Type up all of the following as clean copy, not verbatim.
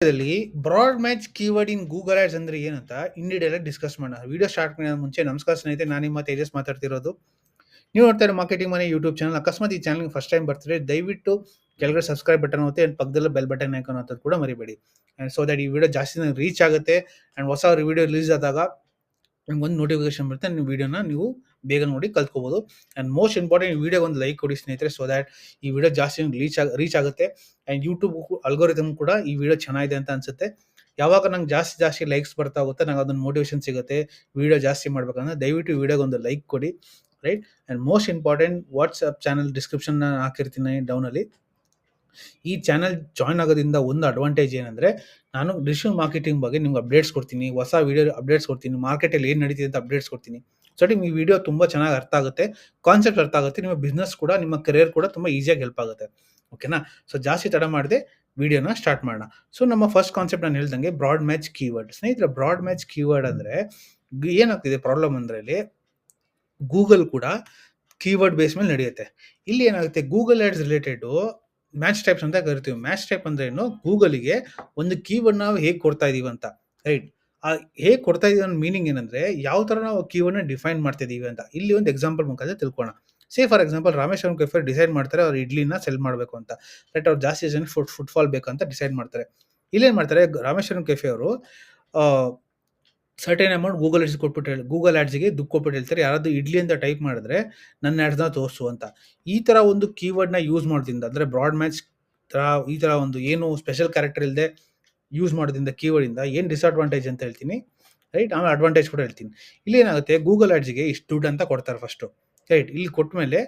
ವಿಡಿಯೋದಲ್ಲಿ broad match keyword in Google ads ಅಂದ್ರೆ ಏನಂತ ಇನ್ ಡೀಟೇಲ್ ಡಿಸ್ಕಸ್ ಮಾಡೋಣ. ವಿಡಿಯೋ ಸ್ಟಾರ್ಟ್ ಮಾಡೋಣ ಮುಂಚೆ ನಮಸ್ಕಾರ ಸ್ನೇಹಿತರೆ, ನಾನು ನಿಮ್ಮ ತೇಜಸ್ ಮಾತಾಡ್ತಿರೋದು. ನೀವು ನೋಡ್ತಾ ಇರೋ ಮಾರ್ಕೆಟಿಂಗ್ ಮನೆ ಯೂಟ್ಯೂಬ್ ಚಾನಲ್. ಅಕಸ್ಮಾತ್ ಈ ಚಾನಲ್ ಫಸ್ಟ್ ಟೈಮ್ ಬರ್ತಿದ್ರೆ ದಯವಿಟ್ಟು ಕೆಳಗಡೆ ಸಬ್ಸ್ಕ್ರೈಬ್ ಬಟನ್ ಹೋಗುತ್ತೆ ಅಂಡ್ ಪಕ್ಕದಲ್ಲಿ ಬೆಲ್ ಬಟನ್ ಐಕಾನ್ ಅಂತ ಕೂಡ ಮರಿಬೇಡಿ. ಅಂಡ್ ಸೊ ದಟ್ ಈ ವಿಡಿಯೋ ಜಾಸ್ತಿ ರೀಚ್ ಆಗುತ್ತೆ ಅಂಡ್ ಹೊಸ ವಿಡಿಯೋ ರಿಲೀಸ್ ಆದಾಗ ನಿಮ್ಗೆ ಒಂದು ನೋಟಿಫಿಕೇಶನ್ ಬರುತ್ತೆ. ನೀವು ವಿಡಿಯೋನ ನೀವು ಬೇಗ ನೋಡಿ ಕಲ್ತ್ಕೋಬಹುದು. ಅಂಡ್ ಮೋಸ್ಟ್ ಇಂಪಾರ್ಟೆಂಟ್, ಈ ವಿಡಿಯೋ ಒಂದು ಲೈಕ್ ಕೊಡಿ ಸ್ನೇಹಿತರೆ, ಸೊ ದ್ಯಾಟ್ ಈ ವಿಡಿಯೋ ಜಾಸ್ತಿ ರೀಚ್ ಆಗುತ್ತೆ. ಅಂಡ್ ಯೂಟ್ಯೂಬ್ ಅಲ್ಗೋರಿದಮ್ ಕೂಡ ಈ ವಿಡಿಯೋ ಚೆನ್ನಾಗಿದೆ ಅಂತ ಅನ್ಸುತ್ತೆ. ಯಾವಾಗ ನಂಗೆ ಜಾಸ್ತಿ ಲೈಕ್ಸ್ ಬರ್ತಾ ಹೋಗುತ್ತೆ, ನಂಗೆ ಅದೊಂದು ಮೋಟಿವೇಶನ್ ಸಿಗುತ್ತೆ ವಿಡಿಯೋ ಜಾಸ್ತಿ ಮಾಡ್ಬೇಕಂದ್ರೆ. ದಯವಿಟ್ಟು ಈ ವಿಡಿಯೋಗೆ ಒಂದು ಲೈಕ್ ಕೊಡಿ, right. And most important, WhatsApp channel description ಹಾಕಿರ್ತೀನಿ ಡೌನ್ ಅಲ್ಲಿ. ಈ ಚಾನಲ್ ಜಾಯ್ನ್ ಆಗೋದ್ರಿಂದ ಒಂದು ಅಡ್ವಾಂಟೇಜ್ ಏನಂದ್ರೆ, ನಾನು ಡಿಜಿಟಲ್ ಮಾರ್ಕೆಟಿಂಗ್ ಬಗ್ಗೆ ನಿಮ್ಗೆ ಅಪ್ಡೇಟ್ಸ್ ಕೊಡ್ತೀನಿ, ಹೊಸ ವಿಡಿಯೋ ಅಪ್ಡೇಟ್ಸ್ ಕೊಡ್ತೀನಿ, ಮಾರ್ಕೆಟಲ್ಲಿ ಏನು ನಡೀತಿದೆ ಅಂತ ಅಪ್ಡೇಟ್ಸ್ ಕೊಡ್ತೀನಿ. ಸೊ ಈ ವಿಡಿಯೋ ತುಂಬ ಚೆನ್ನಾಗಿ ಅರ್ಥ ಆಗುತ್ತೆ, ಕಾನ್ಸೆಪ್ಟ್ ಅರ್ಥ ಆಗುತ್ತೆ, ನಿಮ್ಮ ಬಿಸ್ನೆಸ್ ಕೂಡ ನಿಮ್ಮ ಕರಿಯರ್ ಕೂಡ ತುಂಬ ಈಸಿಯಾಗಿ ಹೆಲ್ಪ್ ಆಗುತ್ತೆ. ಓಕೆನಾ? ಸೊ ಜಾಸ್ತಿ ತಡ ಮಾಡದೆ ವಿಡಿಯೋನ ಸ್ಟಾರ್ಟ್ ಮಾಡೋಣ. ಸೊ ನಮ್ಮ ಫಸ್ಟ್ ಕಾನ್ಸೆಪ್ಟ್ ನಾನು ಹೇಳ್ದಂಗೆ ಬ್ರಾಡ್ ಮ್ಯಾಚ್ ಕೀವರ್ಡ್. ಸ್ನೇಹಿತರೆ, ಬ್ರಾಡ್ ಮ್ಯಾಚ್ ಕೀವರ್ಡ್ ಅಂದರೆ ಏನಾಗ್ತಿದೆ ಪ್ರಾಬ್ಲಮ್ ಅಂದರೆ, ಇಲ್ಲಿ ಗೂಗಲ್ ಕೂಡ ಕೀವರ್ಡ್ ಬೇಸ್ ಮೇಲೆ ನಡೆಯುತ್ತೆ. ಇಲ್ಲಿ ಏನಾಗುತ್ತೆ, Google ads related match types ಅಂತ ಕರಿತೀವಿ. ಮ್ಯಾಚ್ ಟೈಪ್ ಅಂದ್ರೆ ಏನು, ಗೂಗಲ್ಗೆ ಒಂದು ಕೀವರ್ಡ್ ನಾವು ಹೇಗೆ ಕೊಡ್ತಾ ಇದೀವಿ ಅಂತ, ರೈಟ್. ಆ ಹೇಗೆ ಕೊಡ್ತಾ ಇದೀವಿ ಅನ್ನೋ ಮೀನಿಂಗ್ ಏನಂದ್ರೆ, ಯಾವ ತರ ನಾವು ಕೀವರ್ಡ್ನ ಡಿಫೈನ್ ಮಾಡ್ತಾ ಇದೀವಿ ಅಂತ. ಇಲ್ಲಿ ಒಂದು ಎಕ್ಸಾಂಪಲ್ ಮುಖಾಂತರ ತಿಳ್ಕೋಣ. Say for example, Rameshwaram cafe decide ಮಾಡ್ತಾರೆ ಅವ್ರು ಇಡ್ಲಿನ ಸೆಲ್ ಮಾಡಬೇಕು ಅಂತ, ರೈಟ್. ಅವ್ರು ಜಾಸ್ತಿ ಜನ ಫುಟ್ಫಾಲ್ ಬೇಕಂತ ಡಿಸೈಡ್ ಮಾಡ್ತಾರೆ. ಇಲ್ಲೇನ್ ಮಾಡ್ತಾರೆ, ರಾಮೇಶ್ವರಂ ಕೆಫೆ ಅವರು ಸರ್ಟೇನ್ ಅಮೌಂಟ್ ಗೂಗಲ್ ಆಡ್ಸ್ಗೆ ದುಡ್ಡು ಕೊಟ್ಬಿಟ್ಟು ಹೇಳ್ತಾರೆ, ಯಾರಾದ್ರು ಇಡ್ಲಿ ಅಂತ ಟೈಪ್ ಮಾಡಿದ್ರೆ ನನ್ನ ಆಡ್ಸ್ನ ತೋರಿಸು ಅಂತ. ಈ ತರ ಒಂದು ಕೀವರ್ಡ್ನ ಯೂಸ್ ಮಾಡೋದ್ರಿಂದ, ಅಂದ್ರೆ ಬ್ರಾಡ್ ಮ್ಯಾಚ್ ತರ ಈ ತರ ಒಂದು ಏನು ಸ್ಪೆಷಲ್ ಕ್ಯಾರೆಕ್ಟರ್ ಇಲ್ಲದೆ ಯೂಸ್ ಮಾಡೋದ್ರಿಂದ ಕೀವರ್ಡ್ ಇಂದ ಏನು ಡಿಸ್ಅಡ್ವಾಂಟೇಜ್ ಅಂತ ಹೇಳ್ತೀನಿ, ರೈಟ್. ಆಮೇಲೆ ಅಡ್ವಾಂಟೇಜ್ ಕೂಡ ಹೇಳ್ತೀನಿ. ಇಲ್ಲಿ ಏನಾಗುತ್ತೆ, ಗೂಗಲ್ ಆಡ್ಸ್ಗೆ ಇಷ್ಟು ದುಡ್ಡು ಅಂತ ಕೊಡ್ತಾರೆ ಫಸ್ಟ್, ರೈಟ್. ಇಲ್ಲಿ ಕೊಟ್ಟ ಮೇಲೆ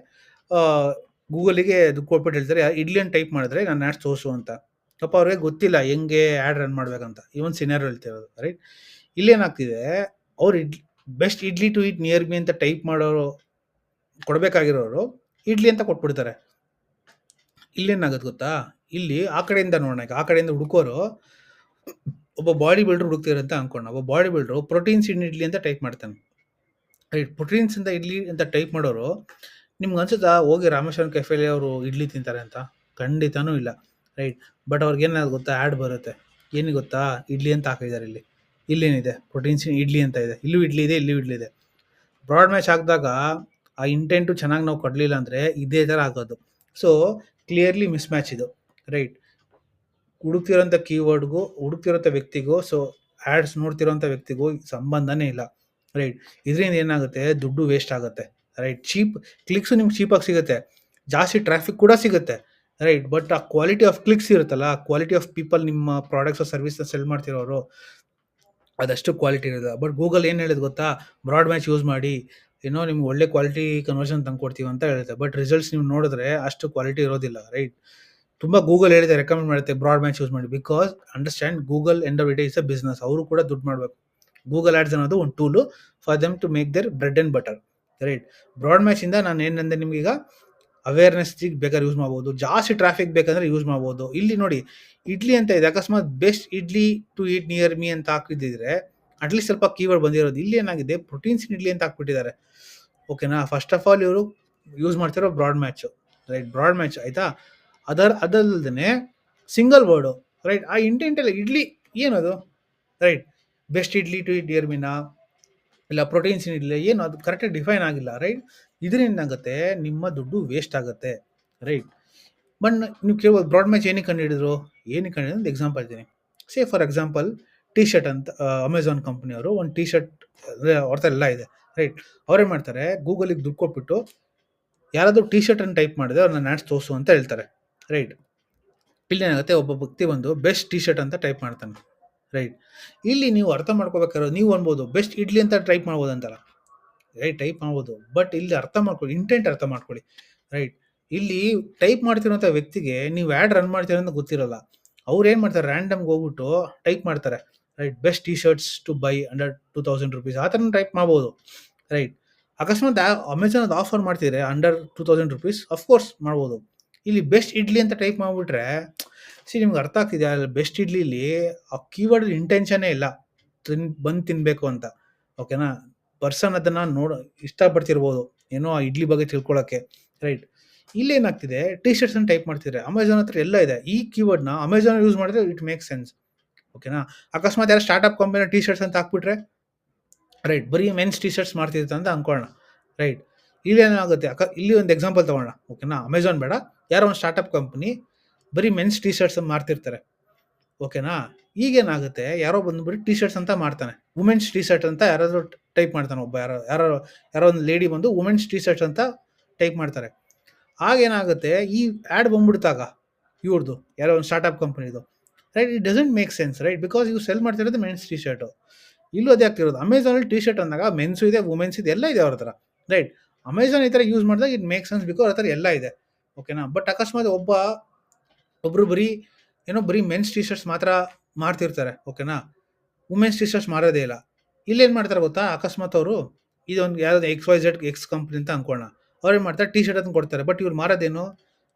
ಗೂಗಲ್ಗೆ ದುಡ್ಡು ಕೊಟ್ಬಿಟ್ಟು ಹೇಳ್ತಾರೆ, ಇಡ್ಲಿ ಅಂತ ಟೈಪ್ ಮಾಡಿದ್ರೆ ನನ್ನ ಆಡ್ಸ್ ತೋರಿಸು ಅಂತ. ಪಾಪ ಅವ್ರಿಗೆ ಗೊತ್ತಿಲ್ಲ ಹೆಂಗೆ ಆ್ಯಡ್ ರನ್ ಮಾಡ್ಬೇಕಂತ. ಇವನ್ ಸಿನಾರಿಯೋ ಹೇಳ್ತಿರೋದು, ರೈಟ್. ಇಲ್ಲೇನಾಗ್ತಿದೆ, ಅವ್ರು best idli to eat near me ಅಂತ ಟೈಪ್ ಮಾಡೋರು ಕೊಡಬೇಕಾಗಿರೋರು ಇಡ್ಲಿ ಅಂತ ಕೊಟ್ಬಿಡ್ತಾರೆ. ಇಲ್ಲೇನಾಗುತ್ತೆ ಗೊತ್ತಾ, ಇಲ್ಲಿ ಆ ಕಡೆಯಿಂದ ನೋಡೋಣ, ಆ ಕಡೆಯಿಂದ ಹುಡುಕೋರು ಒಬ್ಬ ಬಾಡಿ ಬಿಲ್ಡರ್ ಹುಡುಕ್ತಿರಂತ ಅನ್ಕೊಂಡ. ಒಬ್ಬ ಬಾಡಿ ಬಿಲ್ಡರು ಪ್ರೋಟೀನ್ಸ್ ಇನ್ ಇಡ್ಲಿ ಅಂತ ಟೈಪ್ ಮಾಡ್ತಾನೆ, ರೈಟ್. ಪ್ರೋಟೀನ್ಸ್ ಇಂದ ಇಡ್ಲಿ ಅಂತ ಟೈಪ್ ಮಾಡೋರು, ನಿಮ್ಗೆ ಅನ್ಸುತ್ತಾ ಹೋಗಿ ರಾಮೇಶ್ವರಂ ಕೆಫೆಲಿ ಅವರು ಇಡ್ಲಿ ತಿಂತಾರೆ ಅಂತ? ಖಂಡಿತನೂ ಇಲ್ಲ, ರೈಟ್. ಬಟ್ ಅವ್ರಿಗೆ ಏನಾದ್ರು ಗೊತ್ತಾ, ಆ್ಯಡ್ ಬರುತ್ತೆ. ಏನಿಗೆ ಗೊತ್ತಾ, ಇಡ್ಲಿ ಅಂತ ಹಾಕಿದ್ದಾರೆ. ಇಲ್ಲೇನಿದೆ, ಪ್ರೋಟೀನ್ಸ್ ಇಡ್ಲಿ ಅಂತ ಇದೆ, ಇಲ್ಲೂ ಇಡ್ಲಿ ಇದೆ, ಇಲ್ಲೂ ಇಡ್ಲಿ ಇದೆ. ಬ್ರಾಡ್ ಮ್ಯಾಚ್ ಹಾಕಿದಾಗ ಆ ಇಂಟೆಂಟು ಚೆನ್ನಾಗಿ ನಾವು ಕೊಡಲಿಲ್ಲ ಅಂದರೆ ಇದೇ ಥರ ಆಗೋದು. ಸೊ ಕ್ಲಿಯರ್ಲಿ ಮಿಸ್ ಮ್ಯಾಚ್ ಇದು, ರೈಟ್. ಹುಡುಕ್ತಿರೋಂಥ ಕೀವರ್ಡ್ಗೂ ಹುಡುಕ್ತಿರೋಂಥ ವ್ಯಕ್ತಿಗೂ, ಸೊ ಆ್ಯಡ್ಸ್ ನೋಡ್ತಿರೋಂಥ ವ್ಯಕ್ತಿಗೂ ಸಂಬಂಧನೇ ಇಲ್ಲ, ರೈಟ್. ಇದರಿಂದ ಏನಾಗುತ್ತೆ, ದುಡ್ಡು ವೇಸ್ಟ್ ಆಗುತ್ತೆ, ರೈಟ್. ಕ್ಲಿಕ್ಸು ನಿಮ್ಗೆ ಚೀಪಾಗಿ ಸಿಗುತ್ತೆ, ಜಾಸ್ತಿ ಟ್ರಾಫಿಕ್ ಕೂಡ ಸಿಗುತ್ತೆ, ರೈಟ್. ಬಟ್ ಆ ಕ್ವಾಲಿಟಿ ಆಫ್ ಕ್ಲಿಕ್ಸ್ ಇರುತ್ತಲ್ಲ, ಕ್ವಾಲಿಟಿ ಆಫ್ ಪೀಪಲ್ ನಿಮ್ಮ ಪ್ರಾಡಕ್ಟ್ಸ್ ಸರ್ವಿಸ್ನ ಸೆಲ್ ಮಾಡ್ತಿರೋರು, ಅದಷ್ಟು ಕ್ವಾಲಿಟಿ ಇರೋದು. ಬಟ್ ಗೂಗಲ್ ಏನು ಹೇಳಿದ್ ಗೊತ್ತಾ, ಬ್ರಾಡ್ ಮ್ಯಾಚ್ ಯೂಸ್ ಮಾಡಿ ನಿಮ್ಗೆ ಒಳ್ಳೆ ಕ್ವಾಲಿಟಿ ಕನ್ವರ್ಷನ್ ತಂದ್ಕೊಡ್ತೀವಿ ಅಂತ ಹೇಳುತ್ತೆ. ಬಟ್ ರಿಸಲ್ಟ್ಸ್ ನೀವು ನೋಡಿದ್ರೆ ಅಷ್ಟು ಕ್ವಾಲಿಟಿ ಇರೋದಿಲ್ಲ, ರೈಟ್. ತುಂಬ ಗೂಗಲ್ ಹೇಳಿದೆ, ರೆಕಮೆಂಡ್ ಮಾಡುತ್ತೆ ಬ್ರಾಡ್ ಮ್ಯಾಚ್ ಯೂಸ್ ಮಾಡಿ. Because understand, Google end of it is a business. ಅವರು ಕೂಡ ದುಡ್ಡು ಮಾಡಬೇಕು. ಗೂಗಲ್ ಆಡ್ಸ್ ಅನ್ನೋದು ಒಂದು tool for them to make their bread and butter, right. Broad match ಇಂದ ನಾನು ಏನಂದ್ರೆ, ನಿಮ್ಗೀಗ ಅವೇರ್ನೆಸ್ ಬೇಕಾದ್ರೆ ಯೂಸ್ ಮಾಡ್ಬೋದು, ಜಾಸ್ತಿ ಟ್ರಾಫಿಕ್ ಬೇಕಂದ್ರೆ ಯೂಸ್ ಮಾಡ್ಬೋದು. ಇಲ್ಲಿ ನೋಡಿ, ಇಡ್ಲಿ ಅಂತ ಇದೆ, ಅಕಸ್ಮಾತ್ best idli to eat near me ಅಂತ ಹಾಕಿದ್ರೆ ಅಟ್ಲೀಸ್ಟ್ ಸ್ವಲ್ಪ ಕೀವರ್ಡ್ ಬಂದಿರೋದು. ಇಲ್ಲಿ ಏನಾಗಿದೆ, ಪ್ರೋಟೀನ್ಸ್ ಇಡ್ಲಿ ಅಂತ ಹಾಕ್ಬಿಟ್ಟಿದ್ದಾರೆ, ಓಕೆನಾ. ಫಸ್ಟ್ ಆಫ್ ಆಲ್ ಇವರು ಯೂಸ್ ಮಾಡ್ತಿರೋ broad match, right. Broad match ಆಯ್ತಾ, ಅದಲ್ಲದೆ ಸಿಂಗಲ್ ವರ್ಡು, ರೈಟ್. ಆ ಇಂಟೆಂಟ್ ಎಲ್ಲ ಇಡ್ಲಿ ಏನದು, right. Best idli to eat near ಮಿನಾ ಇಲ್ಲ ಪ್ರೋಟೀನ್ಸ್ ಇಡ್ಲಿ, ಏನು ಅದು ಕರೆಕ್ಟಾಗಿ ಡಿಫೈನ್ ಆಗಿಲ್ಲ, ರೈಟ್. ಇದರಿಂದ ಏನಾಗುತ್ತೆ, ನಿಮ್ಮ ದುಡ್ಡು ವೇಸ್ಟ್ ಆಗುತ್ತೆ, ರೈಟ್. ಬಟ್ ನೀವು ಕೇಳ್ಬೋದು, ಬ್ರಾಡ್ ಮ್ಯಾಚ್ ಏನಕ್ಕೆ ಕಂಡುಹಿಡಿದ್ರು ಅಂತ ಎಕ್ಸಾಂಪಲ್ ಇದ್ದೀನಿ. ಸೇ ಫಾರ್ ಎಕ್ಸಾಂಪಲ್, ಟಿ ಶರ್ಟ್ ಅಂತ ಅಮೆಝಾನ್ ಕಂಪ್ನಿಯವರು ಒಂದು ಟಿ ಶರ್ಟ್ ಅವ್ರ ಎಲ್ಲ ಇದೆ, ರೈಟ್. ಅವ್ರೇನು ಮಾಡ್ತಾರೆ, ಗೂಗಲಿಗೆ ದುಡ್ಡು ಕೊಟ್ಬಿಟ್ಟು ಯಾರಾದರೂ ಟಿ ಶರ್ಟ್ ಅನ್ನು ಟೈಪ್ ಮಾಡಿದ್ರೆ ಅವ್ರನ್ನ ಆಡ್ಸ್ ತೋರಿಸು ಅಂತ ಹೇಳ್ತಾರೆ, ರೈಟ್. ಇಲ್ಲಿ ಏನಾಗುತ್ತೆ, ಒಬ್ಬ ವ್ಯಕ್ತಿ ಬಂದು ಬೆಸ್ಟ್ ಟಿ ಶರ್ಟ್ ಅಂತ ಟೈಪ್ ಮಾಡ್ತಾನೆ, ರೈಟ್. ಇಲ್ಲಿ ನೀವು ಅರ್ಥ ಮಾಡ್ಕೋಬೇಕಾದ್ರೆ, ನೀವು ಅನ್ಬೋದು ಬೆಸ್ಟ್ ಇಡ್ಲಿ ಅಂತ ಟೈಪ್ ಮಾಡ್ಬೋದು ಅಂತಲ್ಲ, ರೈಟ್. ಟೈಪ್ ಮಾಡ್ಬೋದು, ಬಟ್ ಇಲ್ಲಿ ಅರ್ಥ ಮಾಡ್ಕೊಳ್ಳಿ, ಇಂಟೆಂಟ್ ಅರ್ಥ ಮಾಡ್ಕೊಳ್ಳಿ, ರೈಟ್. ಇಲ್ಲಿ ಟೈಪ್ ಮಾಡ್ತಿರೋಂಥ ವ್ಯಕ್ತಿಗೆ ನೀವು ಆ್ಯಡ್ ರನ್ ಮಾಡ್ತೀರ ಅಂತ ಗೊತ್ತಿರಲ್ಲ. ಅವ್ರು ಏನು ಮಾಡ್ತಾರೆ, ರ್ಯಾಂಡಮ್ಗೆ ಹೋಗ್ಬಿಟ್ಟು ಟೈಪ್ ಮಾಡ್ತಾರೆ, right. Best T shirts to buy under 2000 rupees ಆ ಥರ ಟೈಪ್ ಮಾಡ್ಬೋದು, ರೈಟ್. ಅಕಸ್ಮಾತ್ ಅಮೆಝಾನ್ ಅದು ಆಫರ್ ಮಾಡ್ತಿದ್ರೆ ಅಂಡರ್ 2000 rupees ಅಫ್ಕೋರ್ಸ್ ಮಾಡ್ಬೋದು. ಇಲ್ಲಿ ಬೆಸ್ಟ್ ಇಡ್ಲಿ ಅಂತ ಟೈಪ್ ಮಾಡಿಬಿಟ್ರೆ ನಿಮ್ಗೆ ಅರ್ಥ ಆಗ್ತಿದೆ, ಬೆಸ್ಟ್ ಇಡ್ಲಿಲಿ ಆ ಕೀವರ್ಡ್ ಇಂಟೆನ್ಷನ್ನೇ ಇಲ್ಲ ಬಂದು ತಿನ್ನಬೇಕು ಅಂತ, ಓಕೆನಾ. ಪರ್ಸನ್ ಅದನ್ನು ಇಷ್ಟಪಡ್ತಿರ್ಬೋದು, ಏನೋ ಆ ಇಡ್ಲಿ ಬಗ್ಗೆ ತಿಳ್ಕೊಳ್ಳೋಕ್ಕೆ, ರೈಟ್. ಇಲ್ಲೇನಾಗ್ತಿದೆ, ಟಿ ಶರ್ಟ್ಸ್ ಅನ್ನು ಟೈಪ್ ಮಾಡ್ತಿದ್ರೆ ಅಮೆಝಾನ್ ಹತ್ರ ಎಲ್ಲ ಇದೆ. ಈ ಕೀವರ್ಡ್ನ ಅಮೆಝಾನ್ ಯೂಸ್ ಮಾಡಿದ್ರೆ ಇಟ್ ಮೇಕ್ ಸೆನ್ಸ್, ಓಕೆನಾ. ಅಕಸ್ಮಾತ್ ಯಾರೋ ಸ್ಟಾರ್ಟಪ್ ಕಂಪನಿ ಟಿ ಶರ್ಟ್ಸ್ ಅಂತ ಹಾಕ್ಬಿಟ್ರೆ, ರೈಟ್, ಬರೀ ಮೆನ್ಸ್ ಟಿ ಶರ್ಟ್ಸ್ ಮಾಡ್ತಿರ್ತಾರೆ ಅಂತ ಅನ್ಕೊಳ್ಳೋಣ, ರೈಟ್. ಇಲ್ಲಿ ಏನಾಗುತ್ತೆ, ಇಲ್ಲಿ ಒಂದು ಎಕ್ಸಾಂಪಲ್ ತಗೋಣ, ಓಕೆನಾ. ಅಮೆಝಾನ್ ಬೇಡ, ಯಾರೋ ಒಂದು ಸ್ಟಾರ್ಟಪ್ ಕಂಪನಿ ಬರೀ ಮೆನ್ಸ್ ಟಿ ಶರ್ಟ್ಸ್ ಮಾರ್ತಿರ್ತಾರೆ, ಓಕೆನಾ. ಈಗೇನಾಗುತ್ತೆ, ಯಾರೋ ಬಂದ್ಬಿಟ್ಟು ಟಿ ಶರ್ಟ್ಸ್ ಅಂತ ಮಾಡ್ತಾನೆ, ವುಮೆನ್ಸ್ ಟಿ ಶರ್ಟ್ ಅಂತ ಯಾರಾದರೂ ಟೈಪ್ ಮಾಡ್ತಾನೆ, ಒಬ್ಬ ಯಾರೋ ಯಾರೋ ಯಾರೋ ಒಂದು ಲೇಡಿ ಬಂದು ವುಮೆನ್ಸ್ ಟಿ ಶರ್ಟ್ಸ್ ಅಂತ ಟೈಪ್ ಮಾಡ್ತಾರೆ. ಆಗೇನಾಗುತ್ತೆ, ಈ ಆ್ಯಡ್ ಬಂದ್ಬಿಡ್ತಾಗ ಇವ್ರದ್ದು ಯಾರೋ ಒಂದು ಸ್ಟಾರ್ಟಪ್ ಕಂಪನಿದು, right. It doesn't make sense, right, because ಇವು ಸೆಲ್ ಮಾಡ್ತಿರೋದು ಮೆನ್ಸ್ ಟಿ ಶರ್ಟು. ಇಲ್ಲೂ ಅದೇ ಆಗ್ತಿರೋದು. ಅಮೆಝಾನಲ್ಲಿ ಟಿ ಶರ್ಟ್ ಅಂದಾಗ ಮೆನ್ಸು ಇದೆ, ವುಮೆನ್ಸ್ ಇದೆ, ಎಲ್ಲ ಇದೆ ಅವ್ರ ಹತ್ರ, ರೈಟ್. ಅಮೆಝಾನ್ ಈ ಥರ ಯೂಸ್ ಮಾಡಿದಾಗ ಇಟ್ ಮೇಕ್ ಸೆನ್ಸ್ ಬಿಕಾಸ್ ಅವ್ರ ಹತ್ರ ಎಲ್ಲ ಇದೆ, ಓಕೆನಾ. ಬಟ್ ಅಕಸ್ಮಾತ್ ಒಬ್ಬರು ಬರೀ ಮೆನ್ಸ್ ಟಿ ಶರ್ಟ್ಸ್ ಮಾತ್ರ ಮಾರ್ತಿರ್ತಾರೆ, ಓಕೆನಾ, ವುಮೆನ್ಸ್ ಟಿ ಶರ್ಟ್ಸ್ ಮಾರೋದೇ ಇಲ್ಲ. ಇಲ್ಲೇನು ಮಾಡ್ತಾರೆ ಗೊತ್ತಾ, ಅಕಸ್ಮಾತ್ ಅವರು ಇದೊಂದು ಯಾವ್ದು XYZ ಕಂಪ್ನಿ ಅಂತ ಅನ್ಕೊಳ್ಳೋಣ, ಅವ್ರು ಏನು ಮಾಡ್ತಾರೆ, ಟಿ ಶರ್ಟ್ ಅಂತ ಕೊಡ್ತಾರೆ. ಬಟ್ ಇವ್ರು ಮಾರೋದೇನು,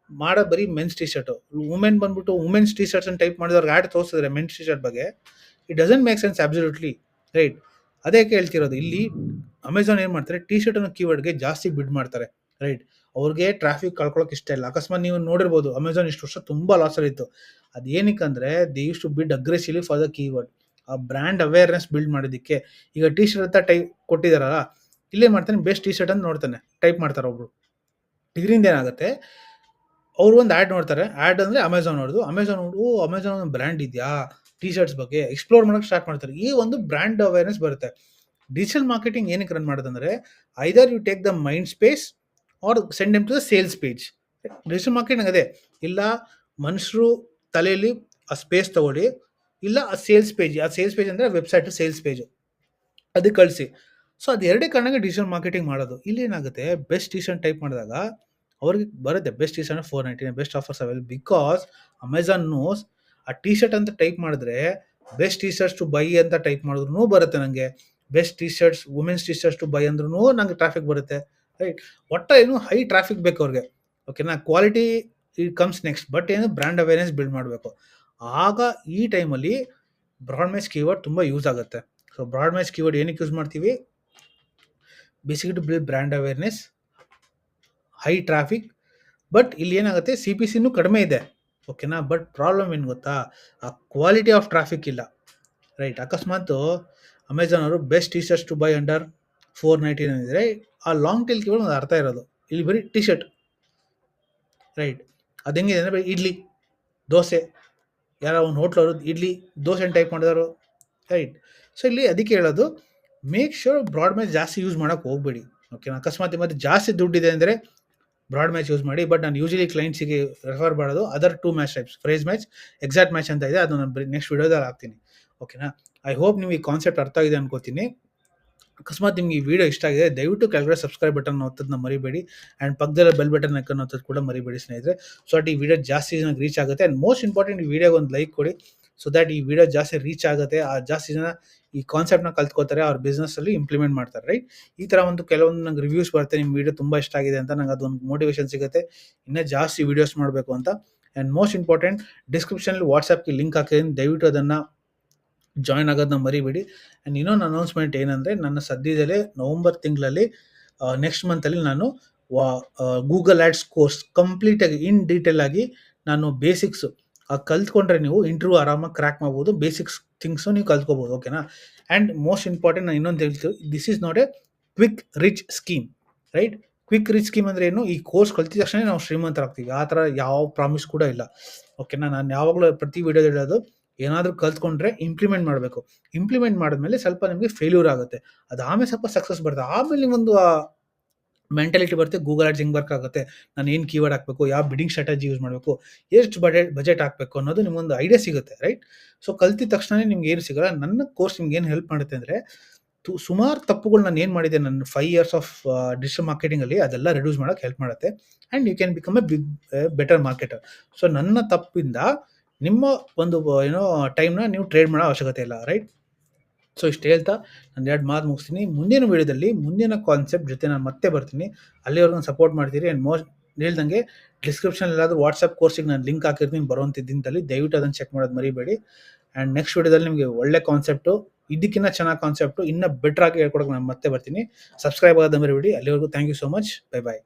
ಬರೀ ಮೆನ್ಸ್ ಟಿ ಶರ್ಟು. ವುಮೆನ್ ಬಂದ್ಬಿಟ್ಟು ವುಮೆನ್ಸ್ ಟಿ ಶರ್ಟ್ಸ್ ಅಂತ ಟೈಪ್ ಮಾಡಿದವ್ರಿಗೆ ಆ್ಯಡ್ ತೋರಿಸಿದ್ರೆ ಮೆನ್ಸ್ ಟಿ ಶರ್ಟ್ ಬಗ್ಗೆ, it doesn't make sense absolutely, right. ಅದೇ ಕೇಳ್ತಿರೋದು ಇಲ್ಲಿ. ಅಮೆಝಾನ್ ಏನು ಮಾಡ್ತಾರೆ, ಟಿ ಶರ್ಟ್ ಅನ್ನೋ ಕೀವರ್ಡ್ಗೆ ಜಾಸ್ತಿ ಬಿಡ್ ಮಾಡ್ತಾರೆ, ರೈಟ್. ಅವ್ರಿಗೆ ಟ್ರಾಫಿಕ್ ಕಳ್ಕೊಳ್ಳೋಕೆ ಇಷ್ಟ ಇಲ್ಲ. ಅಕಸ್ಮಾತ್ ನೀವು ನೋಡಿರ್ಬೋದು, ಅಮೆಝಾನ್ ಇಷ್ಟು ವರ್ಷ ತುಂಬ ಲಾಸಲ್ಲಿತ್ತು. ಅದೇನಕ್ಕಂದ್ರೆ ದೇ ಯೂಸ್ ಟು ಬಿಡ್ ಅಗ್ರೆಸಿವ್ಲಿ ಫಾರ್ ದ ಕೀವರ್ಡ್, ಆ ಬ್ರ್ಯಾಂಡ್ ಅವೇರ್ನೆಸ್ ಬಿಲ್ಡ್ ಮಾಡೋದಕ್ಕೆ. ಈಗ ಟಿ ಶರ್ಟ್ ಅಂತ ಟೈಪ್ ಕೊಟ್ಟಿದ್ದಾರಲ್ಲ, ಇಲ್ಲೇ ಮಾಡ್ತಾನೆ ಬೆಸ್ಟ್ ಟಿ ಶರ್ಟ್ ಅಂತ ನೋಡ್ತಾನೆ, ಟೈಪ್ ಮಾಡ್ತಾರೆ ಒಬ್ರು. ಇದರಿಂದ ಏನಾಗುತ್ತೆ, ಅವರು ಒಂದು ಆ್ಯಡ್ ನೋಡ್ತಾರೆ, ಆ್ಯಡ್ ಅಂದರೆ ಅಮೆಝಾನ್ ಅವ್ರದ್ದು. ಅಮೆಝಾನ್ ಒಂದು ಬ್ರ್ಯಾಂಡ್ ಇದೆಯಾ ಟಿ ಶರ್ಟ್ಸ್ ಬಗ್ಗೆ ಎಕ್ಸ್ಪ್ಲೋರ್ ಮಾಡೋಕ್ಕೆ ಸ್ಟಾರ್ಟ್ ಮಾಡ್ತಾರೆ. ಈ ಒಂದು ಬ್ರ್ಯಾಂಡ್ ಅವೇರ್ನೆಸ್ ಬರುತ್ತೆ. ಡಿಜಿಟಲ್ ಮಾರ್ಕೆಟಿಂಗ್ ಏನಕ್ಕೆ ರನ್ ಮಾಡೋದಂದ್ರೆ, either you take the mind space or send them to the sales page. Digital marketing ಅದೇ, ಇಲ್ಲ ಮನುಷ್ಯರು ತಲೆಯಲ್ಲಿ ಆ ಸ್ಪೇಸ್ ತಗೊಳ್ಳಿ, ಇಲ್ಲ ಆ ಸೇಲ್ಸ್ ಪೇಜ್ ಅಂದರೆ ವೆಬ್ಸೈಟ್ ಸೇಲ್ಸ್ ಪೇಜು, ಅದಕ್ಕೆ ಕಳಿಸಿ. ಸೊ ಅದು ಎರಡೇ ಕಾರಣಕ್ಕೆ ಡಿಜಿಟಲ್ ಮಾರ್ಕೆಟಿಂಗ್ ಮಾಡೋದು. ಇಲ್ಲಿ ಏನಾಗುತ್ತೆ, ಬೆಸ್ಟ್ ಟಿ ಶರ್ಟ್ ಟೈಪ್ ಮಾಡಿದಾಗ ಅವ್ರಿಗೆ ಬರುತ್ತೆ best T shirt 499, best offers available, because Amazon knows ಆ ಟಿ ಶರ್ಟ್ ಅಂತ ಟೈಪ್ ಮಾಡಿದ್ರೆ best T shirts to buy ಅಂತ ಟೈಪ್ ಮಾಡಿದ್ರು ಬರುತ್ತೆ ನನಗೆ, best T shirts women's T shirts to buy ಅಂದ್ರೂ ನಂಗೆ ಟ್ರಾಫಿಕ್ ಬರುತ್ತೆ, ರೈಟ್. ಒಟ್ಟ ಏನು ಹೈ ಟ್ರಾಫಿಕ್ ಬೇಕು ಅವ್ರಿಗೆ, ಓಕೆನಾ. Quality it comes next, but ಏನು ಬ್ರ್ಯಾಂಡ್ ಅವೇರ್ನೆಸ್ ಬಿಲ್ಡ್ ಮಾಡಬೇಕು. ಆಗ ಈ ಟೈಮಲ್ಲಿ ಬ್ರಾಡ್ ಮ್ಯಾಚ್ ಕೀವರ್ಡ್ ತುಂಬ ಯೂಸ್ ಆಗುತ್ತೆ. ಸೊ ಬ್ರಾಡ್ ಮ್ಯಾಚ್ ಕೀವರ್ಡ್ ಏನಕ್ಕೆ ಯೂಸ್ ಮಾಡ್ತೀವಿ, basic to build brand awareness, high traffic. But ಇಲ್ಲಿ ಏನಾಗುತ್ತೆ, CPC ಕಡಿಮೆ ಇದೆ, ಓಕೆನಾ. ಬಟ್ ಪ್ರಾಬ್ಲಮ್ ಏನು ಗೊತ್ತಾ, ಆ ಕ್ವಾಲಿಟಿ ಆಫ್ ಟ್ರಾಫಿಕ್ ಇಲ್ಲ, ರೈಟ್. ಅಕಸ್ಮಾತ್ ಅಮೆಝಾನ್ ಅವರು best T shirts to buy under 499 ಇದ್ರೆ, ಆ ಲಾಂಗ್ ಟೇಲ್ ಕೀವರ್ಡ್ ಒಂದು ಅರ್ಥ ಇರೋದು. ಇಲ್ಲಿ ಬರೀ ಟಿ ಶರ್ಟ್, ರೈಟ್. ಅದು ಹೆಂಗಿದೆ ಅಂದರೆ, ಇಡ್ಲಿ ದೋಸೆ, ಯಾರೋ ಒಂದು ಹೋಟ್ಲವರು ಇಡ್ಲಿ ದೋಸೆ ಟೈಪ್ ಮಾಡಿದವರು, ರೈಟ್. ಸೊ ಇಲ್ಲಿ ಅದಕ್ಕೆ ಹೇಳೋದು, ಮೇಕ್ ಶ್ಯೂರ್ ಬ್ರಾಡ್ ಮ್ಯಾಚ್ ಜಾಸ್ತಿ ಯೂಸ್ ಮಾಡೋಕ್ಕೆ ಹೋಗಬೇಡಿ, ಓಕೆನಾ. ಅಕಸ್ಮಾತ್ ಮತ್ತು ಜಾಸ್ತಿ ದುಡ್ಡಿದೆ ಅಂದರೆ ಬ್ರಾಡ್ ಮ್ಯಾಚ್ ಯೂಸ್ ಮಾಡಿ. ಬಟ್ ನಾನು ಯೂಶಲಿ ಕ್ಲೈಂಟ್ಸಿಗೆ ರೆಫರ್ ಮಾಡೋದು other 2 match types, phrase match, exact match ಅಂತ ಇದೆ, ಅದು ನಾನು ನೆಕ್ಸ್ಟ್ ವಿಡಿಯೋದಲ್ಲಿ ಹಾಕ್ತೀನಿ, ಓಕೆನಾ. ಐ ಹೋಪ್ ನೀವು ಈ ಕಾನ್ಸೆಪ್ಟ್ ಅರ್ಥ ಆಗಿದೆ ಅನ್ಕೋತೀನಿ. ಅಕಸ್ಮಾತ್ ನಿಮ್ಗೆ ಈ ವಿಡಿಯೋ ಇಷ್ಟ ಆಗಿದೆ, ದಯವಿಟ್ಟು ಕೆಳಗಡೆ ಸಬ್ಸ್ಕ್ರೈಬ್ ಬಟನ್ ಒತ್ತೋದನ್ನ ಮರಿಬೇಡಿ, ಆ್ಯಂಡ್ ಪಕ್ಕದಲ್ಲಿ ಬೆಲ್ ಬಟನ್ ಐಕನ್ ಒತ್ತೋದು ಕೂಡ ಮರಿಬೇಡಿ ಸ್ನೇಹಿತರೆ. ಸೊ ದಟ್ ಈ ವಿಡಿಯೋ ಜಾಸ್ತಿ ಜನಕ್ಕೆ ರೀಚ್ ಆಗುತ್ತೆ. ಆ್ಯಂಡ್ ಮೋಸ್ಟ್ ಇಂಪಾರ್ಟೆಂಟ್, ಈ ವಿಡಿಯೋಗೆ ಒಂದು ಲೈಕ್ ಕೊಡಿ, ಸೊ ದಟ್ ಈ ವಿಡಿಯೋ ಜಾಸ್ತಿ ರೀಚ್ ಆಗುತ್ತೆ. ಆ ಜಾಸ್ತಿ ಜನ ಈ ಕಾನ್ಸೆಪ್ಟ್ನ ಕಲ್ತ್ಕೋತಾರೆ, ಅವ್ರ ಬಿಸ್ನೆಸ್ಸಲ್ಲಿ ಇಂಪ್ಲಿಮೆಂಟ್ ಮಾಡ್ತಾರೆ, ರೈಟ್. ಈ ಥರ ಒಂದು ಕೆಲವೊಂದು ನಂಗೆ ರಿವ್ಯೂಸ್ ಬರುತ್ತೆ, ನಿಮ್ಮ ವಿಡಿಯೋ ತುಂಬ ಇಷ್ಟ ಆಗಿದೆ ಅಂತ, ನಂಗೆ ಅದೊಂದು ಮೋಟಿವೇಶನ್ ಸಿಗುತ್ತೆ ಇನ್ನೂ ಜಾಸ್ತಿ ವೀಡಿಯೋಸ್ ಮಾಡಬೇಕು ಅಂತ. ಆ್ಯಂಡ್ ಮೋಸ್ಟ್ ಇಂಪಾರ್ಟೆಂಟ್, ಡಿಸ್ಕ್ರಿಪ್ಷನಲ್ಲಿ ವಾಟ್ಸಪ್ಗೆ ಲಿಂಕ್ ಹಾಕಿದ್ದೀನಿ, ದಯವಿಟ್ಟು ಅದನ್ನು ಜಾಯ್ನ್ ಆಗೋದನ್ನ ಮರಿಬೇಡಿ. ಆ್ಯಂಡ್ ಇನ್ನೊಂದು ಅನೌನ್ಸ್ಮೆಂಟ್ ಏನಂದರೆ, ನನ್ನ ಸದ್ಯದಲ್ಲೇ ನವಂಬರ್ ತಿಂಗಳಲ್ಲಿ ನೆಕ್ಸ್ಟ್ ಮಂತಲ್ಲಿ ನಾನು ಗೂಗಲ್ ಆ್ಯಡ್ಸ್ ಕೋರ್ಸ್ ಕಂಪ್ಲೀಟಾಗಿ ಇನ್ ಡೀಟೇಲ್ ಆಗಿ ನಾನು ಬೇಸಿಕ್ಸು ಕಲ್ತ್ಕೊಂಡ್ರೆ ನೀವು ಇಂಟರ್ವ್ಯೂ ಆರಾಮಾಗಿ ಕ್ರ್ಯಾಕ್ ಮಾಡ್ಬೋದು, ಬೇಸಿಕ್ಸ್ ಥಿಂಗ್ಸು ನೀವು ಕಲ್ತ್ಕೋಬೋದು, ಓಕೆನಾ. ಆ್ಯಂಡ್ ಮೋಸ್ಟ್ ಇಂಪಾರ್ಟೆಂಟ್, ನಾನು ಇನ್ನೊಂದು ಹೇಳ್ತೀವಿ, this is not A quick rich scheme, right. Quick rich scheme ಅಂದರೆ ಏನು, ಈ ಕೋರ್ಸ್ ಕಲ್ತಿದ ತಕ್ಷಣ ನಾವು ಶ್ರೀಮಂತರಾಗ್ತೀವಿ, ಆ ಥರ ಯಾವ ಪ್ರಾಮಿಸ್ ಕೂಡ ಇಲ್ಲ, ಓಕೆನಾ. ನಾನು ಯಾವಾಗಲೂ ಪ್ರತಿ ವಿಡಿಯೋದಲ್ಲಿ ಹೇಳೋದು, ಏನಾದರೂ ಕಲ್ತ್ಕೊಂಡ್ರೆ ಇಂಪ್ಲಿಮೆಂಟ್ ಮಾಡಬೇಕು. ಇಂಪ್ಲಿಮೆಂಟ್ ಮಾಡಿದ್ಮೇಲೆ ಸ್ವಲ್ಪ ನಿಮಗೆ ಫೇಲ್ಯೂರ್ ಆಗುತ್ತೆ, ಅದು ಆಮೇಲೆ ಸ್ವಲ್ಪ ಸಕ್ಸಸ್ ಬರುತ್ತೆ, ಆಮೇಲೆ ನಿಮ್ಮೊಂದು ಮೆಂಟಾಲಿಟಿ ಬರುತ್ತೆ, ಗೂಗಲ್ ಆಡ್ಸ್ ಹೆಂಗೆ ವರ್ಕ್ ಆಗುತ್ತೆ, ನಾನು ಏನು ಕೀವರ್ಡ್ ಹಾಕಬೇಕು, ಯಾವ ಬಿಡಿಂಗ್ ಸ್ಟ್ರಾಟಜಿ ಯೂಸ್ ಮಾಡಬೇಕು, ಎಷ್ಟು ಬಜೆಟ್ ಹಾಕಬೇಕು ಅನ್ನೋದು ನಿಮ್ಮೊಂದು ಐಡಿಯಾ ಸಿಗುತ್ತೆ, ರೈಟ್. ಸೊ ಕಲ್ತಿದ ತಕ್ಷಣ ನಿಮ್ಗೆ ಏನು ಸಿಗಲ್ಲ. ನನ್ನ ಕೋರ್ಸ್ ನಿಮ್ಗೆ ಏನು ಹೆಲ್ಪ್ ಮಾಡುತ್ತೆ ಅಂದರೆ, ಸುಮಾರು ತಪ್ಪುಗಳು ನಾನು ಏನು ಮಾಡಿದೆ ನನ್ನ 5 years ಆಫ್ ಡಿಜಿಟಲ್ ಮಾರ್ಕೆಟಿಂಗಲ್ಲಿ, ಅದೆಲ್ಲ ರಿಡ್ಯೂಸ್ ಮಾಡೋಕ್ಕೆ ಹೆಲ್ಪ್ ಮಾಡುತ್ತೆ. And you can become a better marketer. So ನನ್ನ ತಪ್ಪಿಂದ ನಿಮ್ಮ ಒಂದು ಟೈಮ್ನ ನೀವು ಟ್ರೇಡ್ ಮಾಡೋ ಅವಶ್ಯಕತೆ ಇಲ್ಲ, ರೈಟ್. ಸೊ ಇಷ್ಟು ಹೇಳ್ತಾ ನಾನು 2 ಮಾತು ಮುಗಿಸ್ತೀನಿ. ಮುಂದಿನ ವಿಡಿಯೋದಲ್ಲಿ ಮುಂದಿನ ಕಾನ್ಸೆಪ್ಟ್ ಜೊತೆ ನಾನು ಮತ್ತೆ ಬರ್ತೀನಿ. ಅಲ್ಲಿವರೆಗೂ ಸಪೋರ್ಟ್ ಮಾಡ್ತೀರಿ. ಆ್ಯಂಡ್ ಮೋಸ್ಟ್ ಹೇಳ್ದಂಗೆ ಡಿಸ್ಕ್ರಿಪ್ಷನ್ ಎಲ್ಲಾದರೂ ವಾಟ್ಸಪ್ ಕೋರ್ಸಿಗೆ ನಾನು ಲಿಂಕ್ ಹಾಕಿರ್ತೀನಿ ಬರುವಂಥ ದಿನದಲ್ಲಿ, ದಯವಿಟ್ಟು ಅದನ್ನು ಚೆಕ್ ಮಾಡೋದು ಮರಿಬೇಡಿ. ಆ್ಯಂಡ್ ನೆಕ್ಸ್ಟ್ ವಿಡಿಯೋದಲ್ಲಿ ನಿಮಗೆ ಒಳ್ಳೆ ಕಾನ್ಸೆಪ್ಟು, ಇದಕ್ಕಿಂತ ಚೆನ್ನಾಗಿ ಕಾನ್ಸೆಪ್ಟು ಇನ್ನೂ ಬೆಟ್ರಾಗಿ ಹೇಳ್ಕೊಡೋಕೆ ನಾನು ಮತ್ತೆ ಬರ್ತೀನಿ. ಸಬ್ಸ್ಕ್ರೈಬ್ ಆಗೋದು ಮರಿಬೇಡಿ. ಅಲ್ಲಿವರೆಗೂ thank you so much. Bye bye.